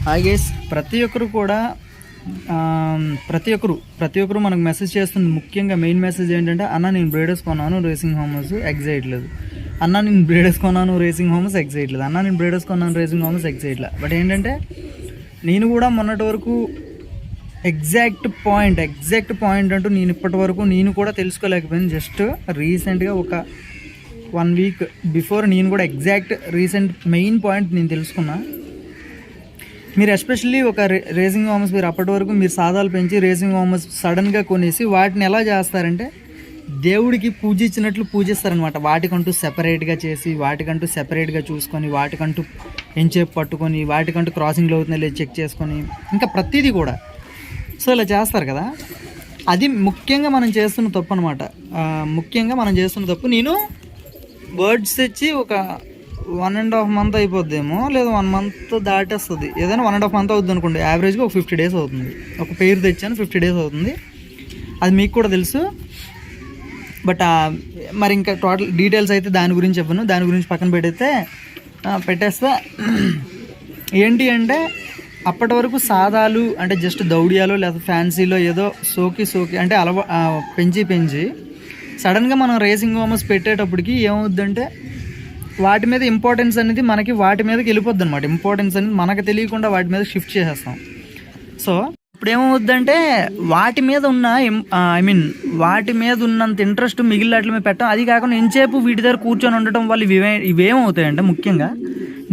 Hi guys, ప్రతి ఒక్కరు మనకు మెసేజ్ చేస్తుంది. ముఖ్యంగా మెయిన్ మెసేజ్ ఏంటంటే, అన్న నేను బ్రీడర్స్ కొన్నాను రేసింగ్ హోమర్స్ ఎగ్జైట్లేదు, అన్న నేను బ్రీడర్స్ కొన్నాను రేసింగ్ హోమర్స్ ఎగ్జైట్లేదు, అన్న నేను బ్రీడర్స్ కొన్నాను రేసింగ్ హోమర్స్ ఎగ్జైట్లేదు. బట్ ఏంటంటే నేను కూడా మొన్నటి వరకు ఎగ్జాక్ట్ పాయింట్ అంటూ నేను ఇప్పటి వరకు నేను కూడా తెలుసుకోలేకపోయాను. జస్ట్ రీసెంట్గా ఒక 1 వీక్ బిఫోర్ నేను కూడా రీసెంట్ మెయిన్ పాయింట్ నేను తెలుసుకున్నా. మీరు ఎస్పెషల్లీ ఒక రేసింగ్ హోమర్స్ మీరు అప్పటి వరకు మీరు సాదాలు పెంచి రేసింగ్ హోమర్స్ సడన్గా కొనేసి వాటిని ఎలా చేస్తారంటే దేవుడికి పూజ ఇచ్చినట్లు పూజిస్తారనమాట. వాటికంటూ సెపరేట్గా చేసి, వాటికంటూ సెపరేట్గా చూసుకొని, వాటికంటూ ఎంచేపు పట్టుకొని, వాటికంటూ క్రాసింగ్లో అవుతుందో లేదు చెక్ చేసుకొని, ఇంకా ప్రతిదీ కూడా సో ఇలా చేస్తారు కదా. అది ముఖ్యంగా మనం చేస్తున్న తప్పు అనమాట. నేను బర్డ్స్ తెచ్చి ఒక 1.5 month అయిపోద్దేమో, లేదా 1 month దాటేస్తుంది. ఏదైనా 1.5 month అవుతుంది అనుకోండి. యావరేజ్గా ఒక 50 days అవుతుంది. ఒక పేరు తెచ్చాను, 50 days అవుతుంది. అది మీకు కూడా తెలుసు. బట్ మరి ఇంకా టోటల్ డీటెయిల్స్ అయితే దాని గురించి చెప్పను. దాని గురించి పక్కన పెట్టేస్తే ఏంటి అంటే, అప్పటి వరకు సాదాలు అంటే జస్ట్ దౌడియాలో లేదా ఫ్యాన్సీలో ఏదో సోకి అంటే పెంచి సడన్గా మనం రేసింగ్ హోమర్స్ పెట్టేటప్పటికి ఏమవుద్దంటే వాటి మీద ఇంపార్టెన్స్ అనేది వాటి మీదకి వెళ్ళిపోద్ది అనమాట. ఇంపార్టెన్స్ అనేది మనకు తెలియకుండా వాటి మీద షిఫ్ట్ చేసేస్తాం. సో ఇప్పుడు ఏమవుద్దంటే వాటి మీద ఉన్నంత ఇంట్రెస్ట్ మిగిలిన వాటి మీద పెట్టడం. అది కాకుండా ఎంతసేపు వీటి దగ్గర కూర్చొని ఉండటం వల్ల ఇవేమవుతాయంటే ముఖ్యంగా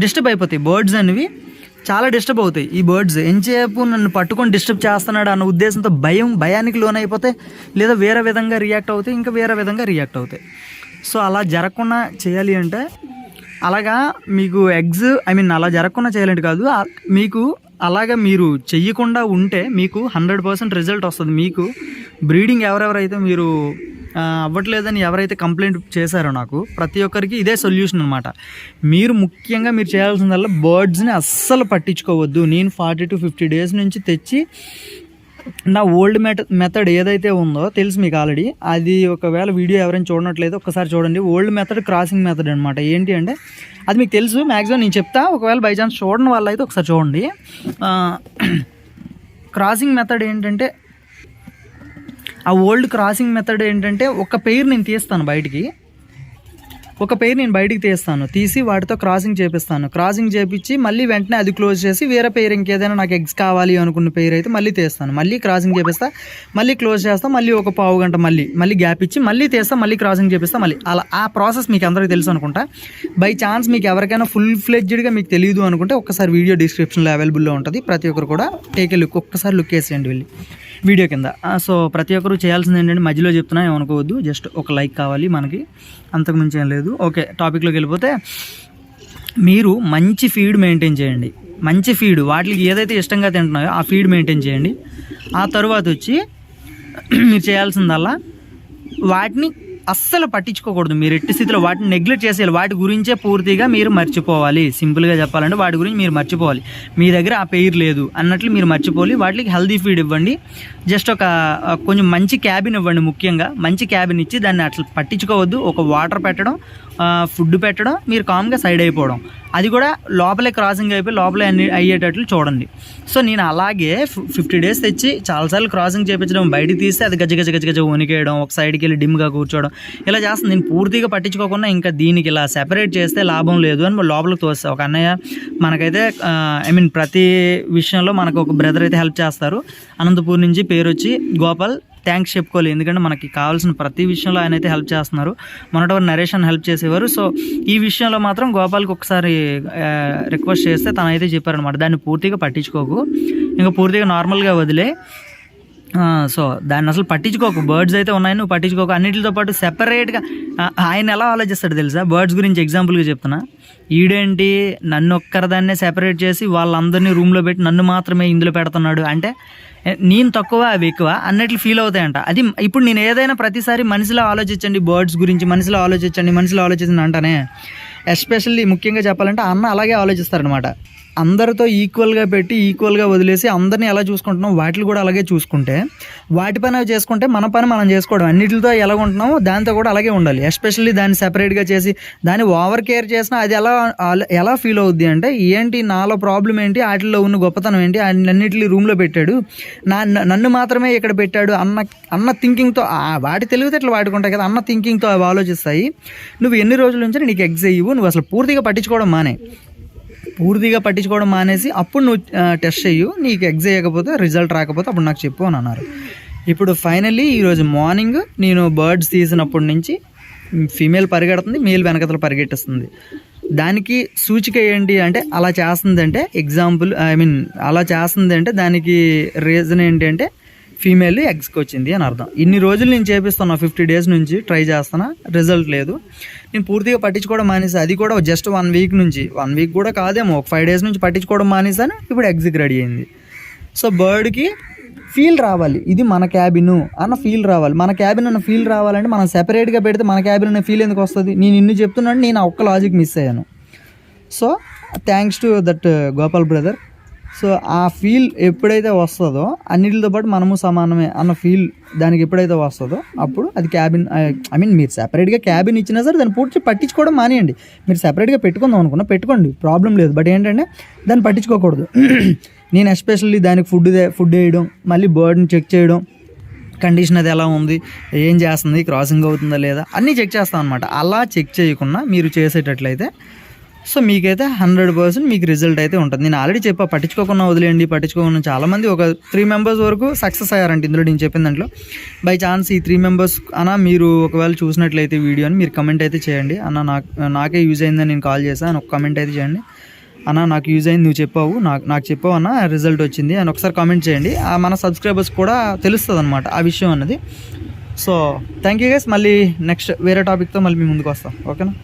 డిస్టర్బ్ అయిపోతాయి. బర్డ్స్ అనేవి చాలా డిస్టర్బ్ అవుతాయి. ఈ బర్డ్స్ ఎంతసేపు నన్ను పట్టుకొని డిస్టర్బ్ చేస్తున్నాడు అన్న ఉద్దేశంతో భయానికి లోనైపోతాయి, లేదా వేరే విధంగా రియాక్ట్ అవుతాయి. సో అలా జరగకుండా చేయాలి అంటే, అలాగా మీకు అలా జరగకుండా చేయాలంటే కాదు, మీకు అలాగా మీరు చెయ్యకుండా ఉంటే మీకు 100% రిజల్ట్ వస్తుంది. మీకు బ్రీడింగ్ ఎవరెవరైతే మీరు అవ్వట్లేదని ఎవరైతే కంప్లైంట్ చేశారో నాకు, ప్రతి ఒక్కరికి ఇదే సొల్యూషన్ అనమాట. ముఖ్యంగా మీరు చేయాల్సిందల్లా బర్డ్స్ని అస్సలు పట్టించుకోవద్దు. నేను 40 to 50 days నుంచి తెచ్చి నా ఓల్డ్ మెథడ్ ఏదైతే ఉందో తెలుసు మీకు ఆల్రెడీ. అది ఒకవేళ వీడియో ఎవరైనా చూడనట్లయితే ఒక్కసారి చూడండి. ఓల్డ్ మెథడ్ క్రాసింగ్ మెథడ్ అనమాట. ఏంటి అంటే అది మీకు తెలుసు, మ్యాక్సిమం నేను చెప్తా. ఒకవేళ బై ఛాన్స్ చూడని వాళ్ళు అయితే ఒకసారి చూడండి. క్రాసింగ్ మెథడ్ ఏంటంటే, ఆ ఓల్డ్ క్రాసింగ్ మెథడ్ ఏంటంటే, ఒక పెయిర్ నేను తీస్తాను బయటికి, తీసి వాటితో క్రాసింగ్ చేపించి మళ్ళీ వెంటనే అది క్లోజ్ చేసి వేరే పెయిర్ ఇంకేదైనా నాకు ఎగ్స్ కావాలి అనుకున్న పెయిర్ అయితే మళ్ళీ తీస్తాను, మళ్ళీ క్రాసింగ్ చేపిస్తా, మళ్ళీ క్లోజ్ చేస్తా, మళ్ళీ ఒక పావు గంట మళ్ళీ గ్యాప్ ఇచ్చి మళ్ళీ తీస్తా, మళ్ళీ క్రాసింగ్ చేపిస్తా, మళ్ళీ అలా. ఆ ప్రాసెస్ మీకు అందరికీ తెలుసు అనుకుంటా. బై ఛాన్స్ మీకు ఎవరికైనా ఫుల్ ఫ్లెడ్జ్డ్గా మీకు తెలియదు అనుకుంటే ఒక్కసారి వీడియో డిస్క్రిప్షన్లో అవైలబుల్లో ఉంటుంది. ప్రతి ఒక్కరు కూడా టేక్ ఏ లుక్, ఒక్కసారి లుక్ వేసేయండి వెళ్ళి వీడియో కింద. సో ప్రతి ఒక్కరు చేయాల్సింది ఏంటంటే, మధ్యలో చెప్తున్నా ఏమనుకోవద్దు, జస్ట్ ఒక లైక్ కావాలి మనకి, అంతకుమించి ఏం లేదు. ఓకే, టాపిక్లోకి వెళ్ళిపోతే, మీరు మంచి ఫీడ్ మెయింటైన్ చేయండి. వాటికి ఏదైతే ఇష్టంగా తింటున్నాయో ఆ ఫీడ్ మెయింటైన్ చేయండి. ఆ తర్వాత వచ్చి మీరు చేయాల్సిందల్లా వాటిని అస్సలు పట్టించుకోకూడదు. మీరు ఎట్టి స్థితిలో వాటిని నెగ్లెక్ట్ చేసేయాలి. వాటి గురించే పూర్తిగా మీరు మర్చిపోవాలి. సింపుల్గా చెప్పాలంటే వాటి గురించి మీరు మర్చిపోవాలి. మీ దగ్గర ఆ పెయిర్ లేదు అన్నట్లు మీరు మర్చిపోవాలి. వాటికి హెల్దీ ఫీడ్ ఇవ్వండి. జస్ట్ కొంచెం మంచి క్యాబిన్ ఇవ్వండి. ముఖ్యంగా మంచి క్యాబిన్ ఇచ్చి దాన్ని అసలు పట్టించుకోవద్దు. ఒక వాటర్ పెట్టడం, ఫుడ్ పెట్టడం, మీరు కామ్గా సైడ్ అయిపోవడం. అది కూడా లోపలే క్రాసింగ్ అయిపోయి లోపలే అయ్యేటట్లు చూడండి. సో నేను అలాగే 50 days తెచ్చి చాలాసార్లు క్రాసింగ్ చేయించడం, బయటికి తీస్తే అది గజ వణికేయడం, ఒక సైడ్కి వెళ్ళి డిమ్గా కూర్చోవడం, ఇలా చేస్తుంది. నేను పూర్తిగా పట్టించుకోకుండా ఇంకా దీనికి ఇలా సెపరేట్ చేస్తే లాభం లేదు అని లోపలికి తోస్తే, ఒక అన్నయ్య మనకైతే ప్రతి విషయంలో మనకు ఒక బ్రదర్ అయితే హెల్ప్ చేస్తారు. అనంతపూర్ నుంచి పేరు వచ్చి గోపాల్, థ్యాంక్స్ చెప్పుకోవాలి. ఎందుకంటే మనకి కావాల్సిన ప్రతి విషయంలో ఆయన అయితే హెల్ప్ చేస్తున్నారు. మొన్నటి నరేషన్ హెల్ప్ చేసేవారు. సో ఈ విషయంలో మాత్రం గోపాల్కి ఒకసారి రిక్వెస్ట్ చేస్తే తనైతే చెప్పారనమాట, దాన్ని పూర్తిగా పట్టించుకోకు, ఇంకా పూర్తిగా నార్మల్గా వదిలే. సో దాన్ని అసలు పట్టించుకోకు. బర్డ్స్ అయితే ఉన్నాయని నువ్వు పట్టించుకోకు. అన్నిటితో పాటు సెపరేట్గా ఆయన ఎలా ఆలోచిస్తాడు తెలుసా? బర్డ్స్ గురించి ఎగ్జాంపుల్గా చెప్తున్నా. ఈడేంటి నన్ను ఒక్కరిదాన్నే సెపరేట్ చేసి వాళ్ళందరినీ రూమ్లో పెట్టి నన్ను మాత్రమే ఇందులో పెడుతున్నాడు అంటే, నేను తక్కువ అవి ఎక్కువ అన్నట్లు ఫీల్ అవుతాయంట. అది ఇప్పుడు నేను ఏదైనా ప్రతిసారి మనసులో ఆలోచించండి, బర్డ్స్ గురించి మనసులో ఆలోచించండి అంటానే. ఎస్పెషల్లీ ముఖ్యంగా చెప్పాలంటే అన్న అలాగే ఆలోచిస్తారనమాట. అందరితో ఈక్వల్గా పెట్టి ఈక్వల్గా వదిలేసి అందరినీ ఎలా చూసుకుంటున్నాం వాటిని కూడా అలాగే చూసుకుంటే వాటి పని అవి చేసుకుంటే మన పని మనం చేసుకోవడం అన్నిటితో ఎలా ఉంటున్నామో దాంతో కూడా అలాగే ఉండాలి. ఎస్పెషల్లీ దాన్ని సెపరేట్గా చేసి దాన్ని ఓవర్ కేర్ చేసినా అది ఎలా ఫీల్ అవుద్ది అంటే ఏంటి నాలో ప్రాబ్లం ఏంటి వాటిల్లో ఉన్న గొప్పతనం ఏంటి అన్నిటిని రూమ్లో పెట్టాడు నన్ను మాత్రమే ఇక్కడ పెట్టాడు అన్న థింకింగ్తో వాటి తెలివితేటలు వాడుకుంటాయి కదా అన్న థింకింగ్తో అవి ఆలోచిస్తాయి. నువ్వు ఎన్ని రోజుల నుంచి నీకు ఎగ్స్ ఇవ్వు నువ్వు అసలు పూర్తిగా పట్టించుకోవడం మానేసి అప్పుడు నువ్వు టెస్ట్ చెయ్యు నీకు ఎగ్స్ వేయకపోతే రిజల్ట్ రాకపోతే అప్పుడు నాకు చెప్పు అని అన్నారు. ఇప్పుడు ఫైనల్లీ ఈరోజు మార్నింగ్ నేను బర్డ్స్ తీసినప్పటి నుంచి ఫీమేల్ పరిగెడుతుంది మేల్ వెనకతలు పరిగెట్టిస్తుంది. దానికి సూచిక ఏంటి అంటే అలా చేస్తుందంటే అలా చేస్తుందంటే దానికి రీజన్ ఏంటి అంటే ఫీమేల్ ఎగ్స్కి వచ్చింది అని అర్థం. ఇన్ని రోజులు నేను చేపిస్తున్నా 50 days నుంచి ట్రై చేస్తున్నా రిజల్ట్ లేదు. నేను పూర్తిగా పట్టించుకోవడం మానేసి అది కూడా జస్ట్ 1 week నుంచి 1 week కూడా కాదేమో ఒక 5 days నుంచి పట్టించుకోవడం మానేసాను. ఇప్పుడు ఎగ్స్కి రెడీ అయింది. సో బర్డ్కి ఫీల్ రావాలి ఇది మన క్యాబిన్ అన్న ఫీల్ రావాలి. మన క్యాబిన్ అన్న ఫీల్ రావాలంటే మనం సెపరేట్గా పెడితే మన క్యాబిన్ అన్న ఫీల్ ఎందుకు వస్తుంది? నేను ఇన్ని చెప్తున్నాను నేను ఒక్క లాజిక్ మిస్ అయ్యాను. So thanks to that Gopal brother. So ఆ ఫీల్ ఎప్పుడైతే వస్తుందో అన్నిటితో పాటు మనము సమానమే అన్న ఫీల్ దానికి ఎప్పుడైతే వస్తుందో అప్పుడు అది క్యాబిన్ మీరు సెపరేట్గా క్యాబిన్ ఇచ్చినా సరే దాన్ని పూర్తి పట్టించుకోవడం మానేయండి. మీరు సెపరేట్గా పెట్టుకుందాం అనుకున్నా పెట్టుకోండి ప్రాబ్లం లేదు. బట్ ఏంటంటే దాన్ని పట్టించుకోకూడదు. నేను ఎస్పెషల్లీ దానికి ఫుడ్ వేయడం మళ్ళీ బర్డ్ని చెక్ చేయడం కండిషన్ అది ఎలా ఉంది ఏం చేస్తుంది క్రాసింగ్ అవుతుందా లేదా అన్నీ చెక్ చేస్తాం అనమాట. అలా చెక్ చేయకుండా మీరు చేసేటట్లయితే సో మీకైతే 100% మీకు రిజల్ట్ అయితే ఉంటుంది. నేను ఆల్రెడీ పట్టించుకోకుండా వదిలేయండి పట్టించుకోకుండా చాలామంది ఒక 3 members వరకు సక్సెస్ అయ్యారంటే ఇందులో నేను చెప్పిన దాంట్లో. బై ఛాన్స్ ఈ 3 members అన్న మీరు ఒకవేళ చూసినట్లయితే వీడియోని మీరు కమెంట్ అయితే చేయండి. అన్న నాకే యూజ్ అయిందని నేను కాల్ చేశాను అని ఒక కమెంట్ అయితే చేయండి. అన్న నాకు యూజ్ అయింది నువ్వు చెప్పావు నాకు చెప్పావు అన్న రిజల్ట్ వచ్చింది అని ఒకసారి కామెంట్ చేయండి. మన సబ్స్క్రైబర్స్ కూడా తెలుస్తుంది అనమాట ఆ విషయం అన్నది. So thank you guys. మళ్ళీ నెక్స్ట్ వేరే టాపిక్తో మళ్ళీ మీ ముందుకు వస్తాం. ఓకేనా.